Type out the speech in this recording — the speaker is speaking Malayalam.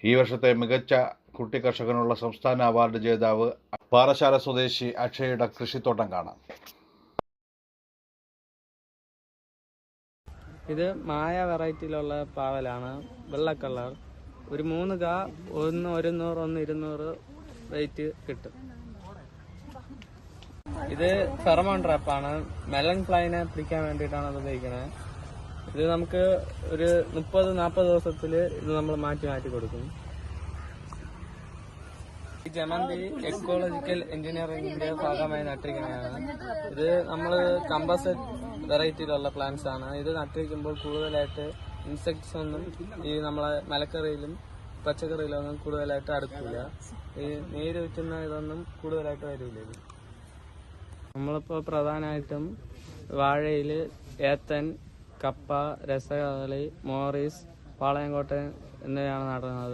ഈ വർഷത്തെ മികച്ച കുട്ടി കർഷകനുള്ള സംസ്ഥാന അവാർഡ് ജേതാവ് പാറശാല സ്വദേശി അക്ഷയുടെ കൃഷിത്തോട്ടം കാണാം. ഇത് മായ വെറൈറ്റിയിലുള്ള പാവലാണ്, വെള്ള കളർ. ഒരു 3 കാ, ഒന്ന് 100, ഒന്ന് 200 വെയിറ്റ് കിട്ടും. ഇത് ഫെറമോൺ ട്രാപ്പാണ്, മെലൺ ഫ്ലൈനെ പിടിക്കാൻ വേണ്ടിയിട്ടാണ് അത് ഉപയോഗിക്കുന്നത്. ഇത് നമുക്ക് ഒരു 30-40 ദിവസത്തിൽ ഇത് നമ്മൾ മാറ്റി കൊടുക്കും. ഈ ജമന്തി എക്കോളജിക്കൽ എഞ്ചിനീയറിംഗിന്റെ ഭാഗമായി നട്ടിരിക്കുന്നതാണ്. ഇത് നമ്മൾ കമ്പോസറ്റ് വെറൈറ്റിയിലുള്ള പ്ലാന്റ്സ് ആണ്. ഇത് നട്ടിരിക്കുമ്പോൾ കൂടുതലായിട്ട് ഇൻസെക്ട്സ് ഒന്നും ഈ നമ്മളെ മലക്കറിയിലും പച്ചക്കറിയിലൊന്നും കൂടുതലായിട്ട് അടുക്കില്ല. ഈ നീര് വിറ്റുന്ന ഇതൊന്നും കൂടുതലായിട്ട് വരില്ല. ഇത് നമ്മളിപ്പോൾ പ്രധാനമായിട്ടും വാഴയിൽ ഏത്തൻ, കപ്പ, രസകദളി, മോറീസ്, പാളയംകോട്ടൻ എന്നിവയാണ് നടുന്നത്.